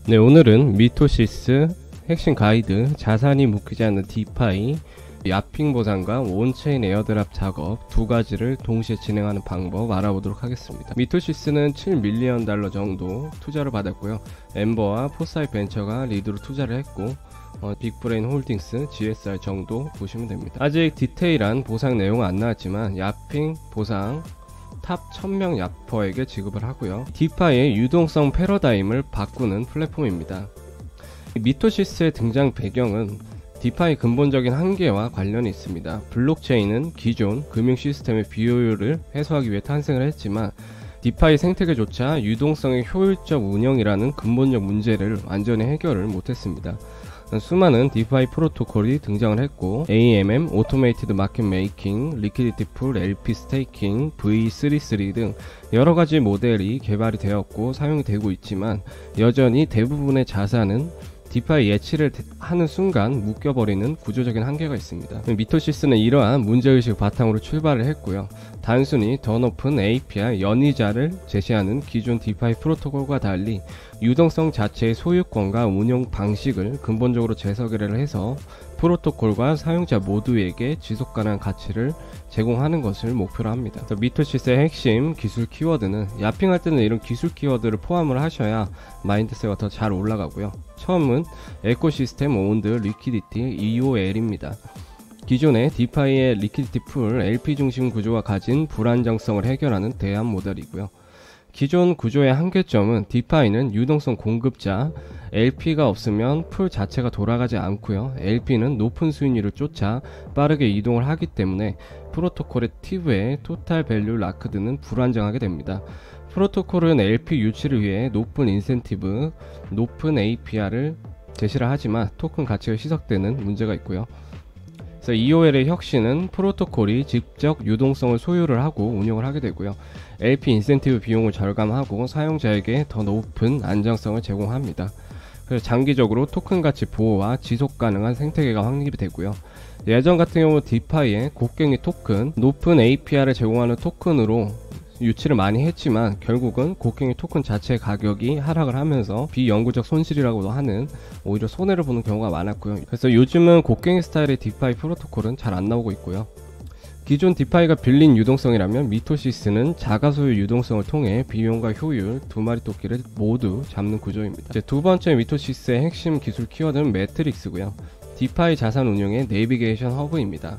네, 오늘은 미토시스 핵심 가이드, 자산이 묶이지 않는 디파이, 야핑 보상과 온체인 에어드랍 작업 두 가지를 동시에 진행하는 방법 알아보도록 하겠습니다. 미토시스는 7밀리언 달러 정도 투자를 받았고요. 엠버와 포사이 벤처가 리드로 투자를 했고, 빅브레인 홀딩스, GSR 정도 보시면 됩니다. 아직 디테일한 보상 내용은 안 나왔지만 야핑 보상 탑 1000명 야퍼에게 지급을 하고요. 디파이의 유동성 패러다임을 바꾸는 플랫폼입니다. 미토시스의 등장 배경은 디파이 근본적인 한계와 관련이 있습니다. 블록체인은 기존 금융 시스템의 비효율을 해소하기 위해 탄생을 했지만 디파이 생태계조차 유동성의 효율적 운영이라는 근본적 문제를 완전히 해결을 못했습니다. 수많은 디파이 프로토콜이 등장을 했고 AMM, 오토메이티드 마켓 메이킹, 리퀴디티 풀, LP 스테이킹, V33 등 여러가지 모델이 개발이 되었고 사용이 되고 있지만 여전히 대부분의 자산은 디파이 예치를 하는 순간 묶여버리는 구조적인 한계가 있습니다. 미토시스는 이러한 문제의식을 바탕으로 출발을 했고요. 단순히 더 높은 API 연이자를 제시하는 기존 디파이 프로토콜과 달리 유동성 자체의 소유권과 운영 방식을 근본적으로 재설계를 해서 프로토콜과 사용자 모두에게 지속가능한 가치를 제공하는 것을 목표로 합니다. 미토시스의 핵심 기술 키워드는 야핑할 때는 이런 기술 키워드를 포함을 하셔야 마인드셋가 더 잘 올라가고요. 처음은 에코시스템 온드 리퀴디티 EOL입니다. 기존의 디파이의 리퀴디티 풀 LP 중심 구조가 가진 불안정성을 해결하는 대안 모델이고요. 기존 구조의 한계점은 디파이는 유동성 공급자 LP가 없으면 풀 자체가 돌아가지 않고요. LP는 높은 수익률을 쫓아 빠르게 이동을 하기 때문에 프로토콜의 팁의 토탈 밸류 라크드는 불안정하게 됩니다. 프로토콜은 LP 유치를 위해 높은 인센티브, 높은 APR을 제시를 하지만 토큰 가치가 희석되는 문제가 있고요. 그래서 EOL의 혁신은 프로토콜이 직접 유동성을 소유를 하고 운영을 하게 되고요. LP 인센티브 비용을 절감하고 사용자에게 더 높은 안정성을 제공합니다. 그래서 장기적으로 토큰 가치 보호와 지속 가능한 생태계가 확립이 되고요. 예전 같은 경우 디파이의 곡괭이 토큰, 높은 APR을 제공하는 토큰으로 유치를 많이 했지만 결국은 곡괭이 토큰 자체의 가격이 하락을 하면서 비영구적 손실이라고도 하는 오히려 손해를 보는 경우가 많았고요. 그래서 요즘은 곡괭이 스타일의 디파이 프로토콜은 잘 안 나오고 있고요. 기존 디파이가 빌린 유동성이라면 미토시스는 자가소유 유동성을 통해 비용과 효율 두 마리 토끼를 모두 잡는 구조입니다. 두 번째 미토시스의 핵심 기술 키워드는 매트릭스고요. 디파이 자산 운용의 내비게이션 허브입니다.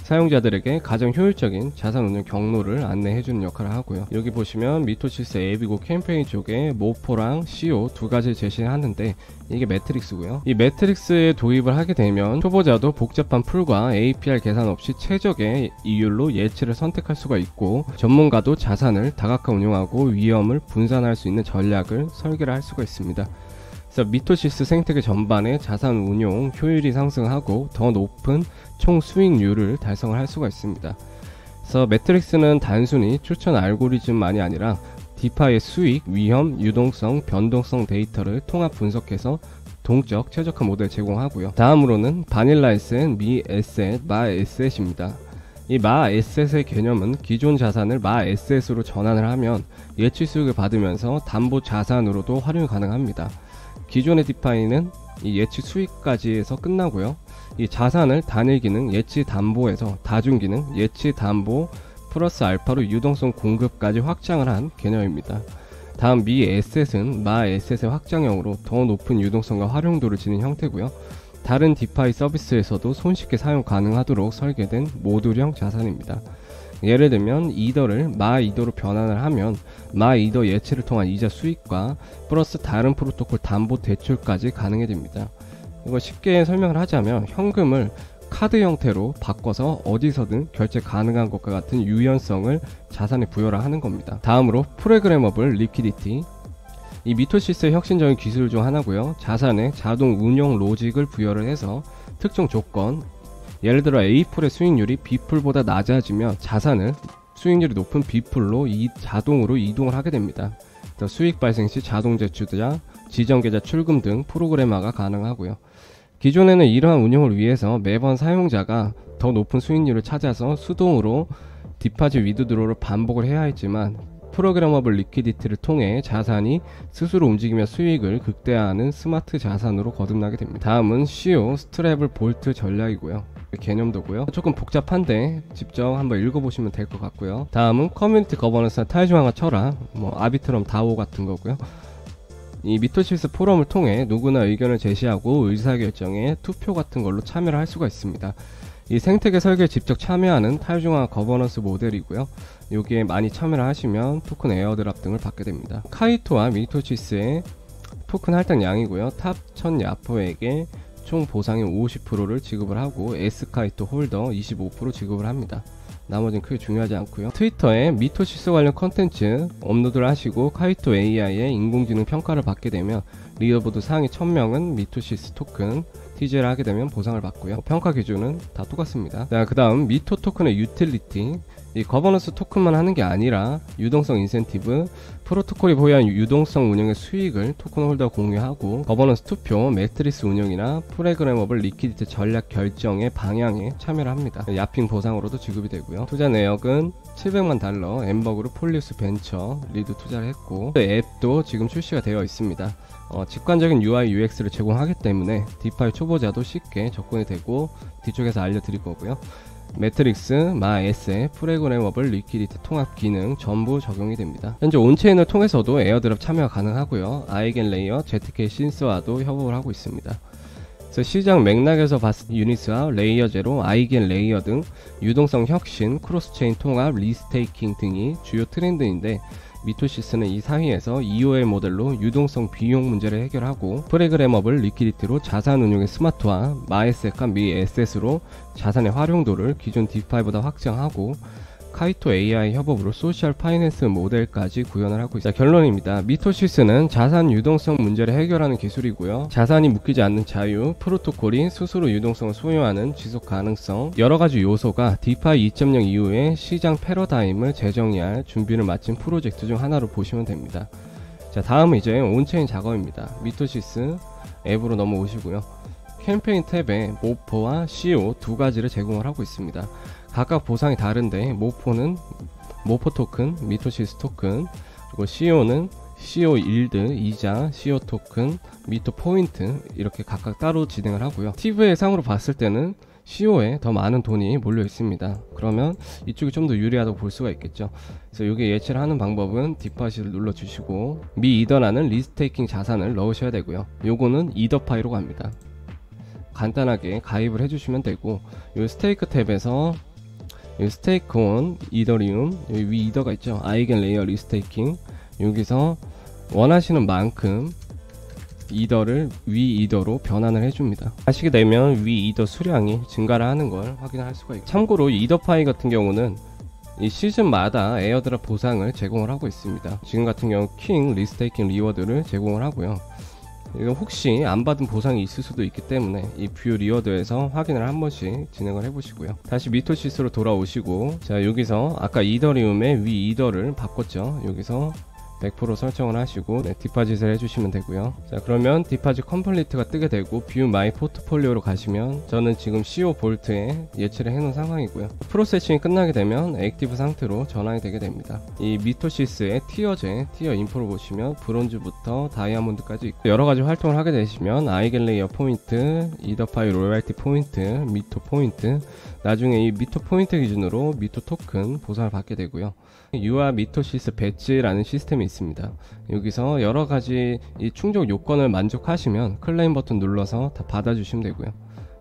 사용자들에게 가장 효율적인 자산 운용 경로를 안내해주는 역할을 하고요. 여기 보시면 미토시스 예비고 캠페인 쪽에 모포랑 CO 두 가지를 제시하는데 이게 매트릭스고요. 이 매트릭스에 도입을 하게 되면 초보자도 복잡한 풀과 APR 계산 없이 최적의 이율로 예치를 선택할 수가 있고 전문가도 자산을 다각화 운용하고 위험을 분산할 수 있는 전략을 설계를 할 수가 있습니다. 그래서 미토시스 생태계 전반의 자산 운용 효율이 상승하고 더 높은 총 수익률을 달성을 할 수가 있습니다. 그래서 매트릭스는 단순히 추천 알고리즘만이 아니라 디파이의 수익, 위험, 유동성, 변동성 데이터를 통합 분석해서 동적 최적화 모델 제공하고요. 다음으로는 바닐라 에셋, 미 에셋, 마 에셋입니다. 이 마 에셋의 개념은 기존 자산을 마 에셋으로 전환을 하면 예치 수익을 받으면서 담보 자산으로도 활용이 가능합니다. 기존의 디파이는 이 예치 수익까지 해서 끝나고요. 이 자산을 단일 기능 예치 담보에서 다중 기능 예치 담보 플러스 알파로 유동성 공급까지 확장을 한 개념입니다. 다음 미 에셋은 마 에셋의 확장형으로 더 높은 유동성과 활용도를 지닌 형태고요. 다른 디파이 서비스에서도 손쉽게 사용 가능하도록 설계된 모듈형 자산입니다. 예를 들면 이더를 마 이더로 변환을 하면 마 이더 예치를 통한 이자 수익과 플러스 다른 프로토콜 담보 대출까지 가능해집니다. 이거 쉽게 설명을 하자면 현금을 카드 형태로 바꿔서 어디서든 결제 가능한 것과 같은 유연성을 자산에 부여를 하는 겁니다. 다음으로 프로그래머블 리퀴디티, 이 미토시스의 혁신적인 기술 중 하나고요. 자산에 자동 운용 로직을 부여를 해서 특정 조건, 예를 들어 A풀의 수익률이 B풀보다 낮아지면 자산을 수익률이 높은 B풀로 자동으로 이동을 하게 됩니다. 수익 발생 시 자동 제출자, 지정 계좌 출금 등 프로그래머가 가능하고요. 기존에는 이러한 운영을 위해서 매번 사용자가 더 높은 수익률을 찾아서 수동으로 디파짓 위드드로를 반복을 해야 했지만 프로그래머블 리퀴디티를 통해 자산이 스스로 움직이며 수익을 극대화하는 스마트 자산으로 거듭나게 됩니다. 다음은 CEO 스트래블 볼트 전략이고요. 개념도고요. 조금 복잡한데 직접 한번 읽어보시면 될 것 같고요. 다음은 커뮤니티 거버넌스나 타의중앙화 철학, 아비트럼 다오 같은 거고요. 이 미토시스 포럼을 통해 누구나 의견을 제시하고 의사결정에 투표 같은 걸로 참여를 할 수가 있습니다. 이 생태계 설계에 직접 참여하는 타의중앙화 거버넌스 모델이고요. 여기에 많이 참여를 하시면 토큰 에어드랍 등을 받게 됩니다. 카이토와 미토시스의 토큰 할당량이고요. 탑 1000 야포에게 총 보상의 50%를 지급을 하고 S카이토 홀더 25% 지급을 합니다. 나머지는 크게 중요하지 않고요. 트위터에 미토시스 관련 컨텐츠 업로드를 하시고 카이토 AI의 인공지능 평가를 받게 되면 리더보드 상위 1000명은 미토시스 토큰 TG를 하게 되면 보상을 받고요. 평가 기준은 다 똑같습니다. 자, 그 다음 미토 토큰의 유틸리티. 이 거버넌스 토큰만 하는 게 아니라 유동성 인센티브, 프로토콜이 보유한 유동성 운영의 수익을 토큰 홀더가 공유하고 거버넌스 투표, 매트리스 운영이나 프로그래머블 리퀴디티 전략 결정의 방향에 참여를 합니다. 야핑 보상으로도 지급이 되고요. 투자 내역은 $700만, 엠버그룹 폴리우스 벤처 리드 투자를 했고 앱도 지금 출시가 되어 있습니다. 직관적인 UI UX를 제공하기 때문에 디파이 초보자도 쉽게 접근이 되고 뒤쪽에서 알려드릴 거고요. 매트릭스, 마에세, 프로그래머블 리퀴디티 통합 기능 전부 적용이 됩니다. 현재 온체인을 통해서도 에어드랍 참여가 가능하고요. 아이겐레이어, ZK 신스와도 협업을 하고 있습니다. 그래서 시장 맥락에서 봤을 때 유니스와 레이어 제로, 아이겐 레이어 등 유동성 혁신, 크로스체인 통합, 리스테이킹 등이 주요 트렌드인데 미토시스는 이 사이에서 EOL 모델로 유동성 비용 문제를 해결하고 프로그래머블 리퀴디티로 자산 운용의 스마트화, 마에셋과 미에셋으로 자산의 활용도를 기존 디파이보다 확장하고 카이토 AI 협업으로 소셜 파이낸스 모델까지 구현을 하고 있습니다. 결론입니다. 미토시스는 자산 유동성 문제를 해결하는 기술이고요. 자산이 묶이지 않는 자유, 프로토콜이 스스로 유동성을 소유하는 지속 가능성, 여러가지 요소가 디파이 2.0 이후에 시장 패러다임을 재정의할 준비를 마친 프로젝트 중 하나로 보시면 됩니다. 자, 다음은 이제 온체인 작업입니다. 미토시스 앱으로 넘어오시고요. 캠페인 탭에 모포와 CO 두 가지를 제공을 하고 있습니다. 각각 보상이 다른데 모포는 모포 토큰, 미토시스 토큰, 그리고 CO는 CO 일드, 이자, CO 토큰, 미토 포인트 이렇게 각각 따로 진행을 하고요. TV의 상으로 봤을 때는 CO에 더 많은 돈이 몰려 있습니다. 그러면 이쪽이 좀 더 유리하다고 볼 수가 있겠죠. 그래서 여기 예측을 하는 방법은 디파시를 눌러주시고 미 이더라는 리스테이킹 자산을 넣으셔야 되고요. 요거는 이더 파이로 갑니다. 간단하게 가입을 해주시면 되고 요 스테이크 탭에서 이 스테이크 온 이더리움, 여기 위 이더가 있죠. 아이겐 레이어 리스테이킹, 여기서 원하시는 만큼 이더를 위 이더로 변환을 해줍니다. 하시게 되면 위 이더 수량이 증가를 하는 걸 확인할 수가 있고, 참고로 이더 파이 같은 경우는 이 시즌마다 에어드랍 보상을 제공을 하고 있습니다. 지금 같은 경우 킹 리스테이킹 리워드를 제공을 하고요. 이거 혹시 안 받은 보상이 있을 수도 있기 때문에 이 뷰 리워드에서 확인을 한 번씩 진행을 해 보시고요. 다시 미토시스로 돌아오시고, 자, 여기서 아까 이더리움의 위 이더를 바꿨죠. 여기서 100% 설정을 하시고 디파짓을 해주시면 되고요. 자, 그러면 디파짓 컴플리트가 뜨게 되고 뷰 마이 포트폴리오로 가시면 저는 지금 CO 볼트에 예치를 해놓은 상황이고요. 프로세싱이 끝나게 되면 액티브 상태로 전환이 되게 됩니다. 이 미토시스의 티어제, 티어 인포를 보시면 브론즈부터 다이아몬드까지 있고 여러가지 활동을 하게 되시면 아이겐레이어 포인트, 이더파이 로열티 포인트, 미토 포인트, 나중에 이 미토 포인트 기준으로 미토 토큰 보상을 받게 되고요. 유아 미토시스 배지라는 시스템이 있습니다. 여기서 여러가지 이 충족 요건을 만족하시면 클레임 버튼 눌러서 다 받아주시면 되고요.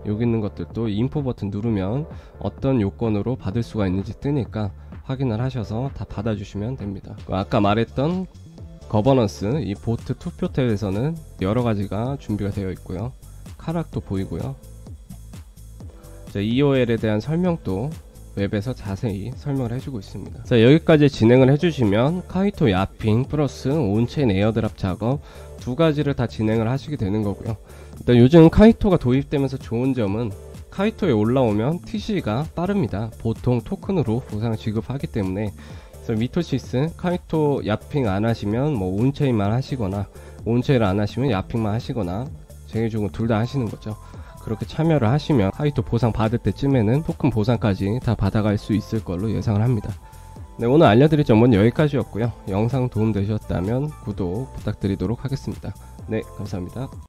여기 있는 것들도 인포 버튼 누르면 어떤 요건으로 받을 수가 있는지 뜨니까 확인을 하셔서 다 받아주시면 됩니다. 아까 말했던 거버넌스, 이 보트 투표 탭에서는 여러가지가 준비가 되어 있고요. 카락도 보이고요. 자, EOL에 대한 설명도 웹에서 자세히 설명을 해주고 있습니다. 자, 여기까지 진행을 해주시면 카이토 야핑 플러스 온체인 에어드랍 작업 두 가지를 다 진행을 하시게 되는 거고요. 일단 요즘 카이토가 도입되면서 좋은 점은 카이토에 올라오면 TC가 빠릅니다. 보통 토큰으로 보상을 지급하기 때문에. 그래서 미토시스 카이토 야핑 안 하시면 뭐 온체인만 하시거나 온체인을 안 하시면 야핑만 하시거나 제일 좋은 건 둘 다 하시는 거죠. 그렇게 참여를 하시면 카이토 보상 받을 때쯤에는 토큰 보상까지 다 받아갈 수 있을 걸로 예상을 합니다. 네, 오늘 알려드릴 정보는 여기까지였고요. 영상 도움되셨다면 구독 부탁드리도록 하겠습니다. 네, 감사합니다.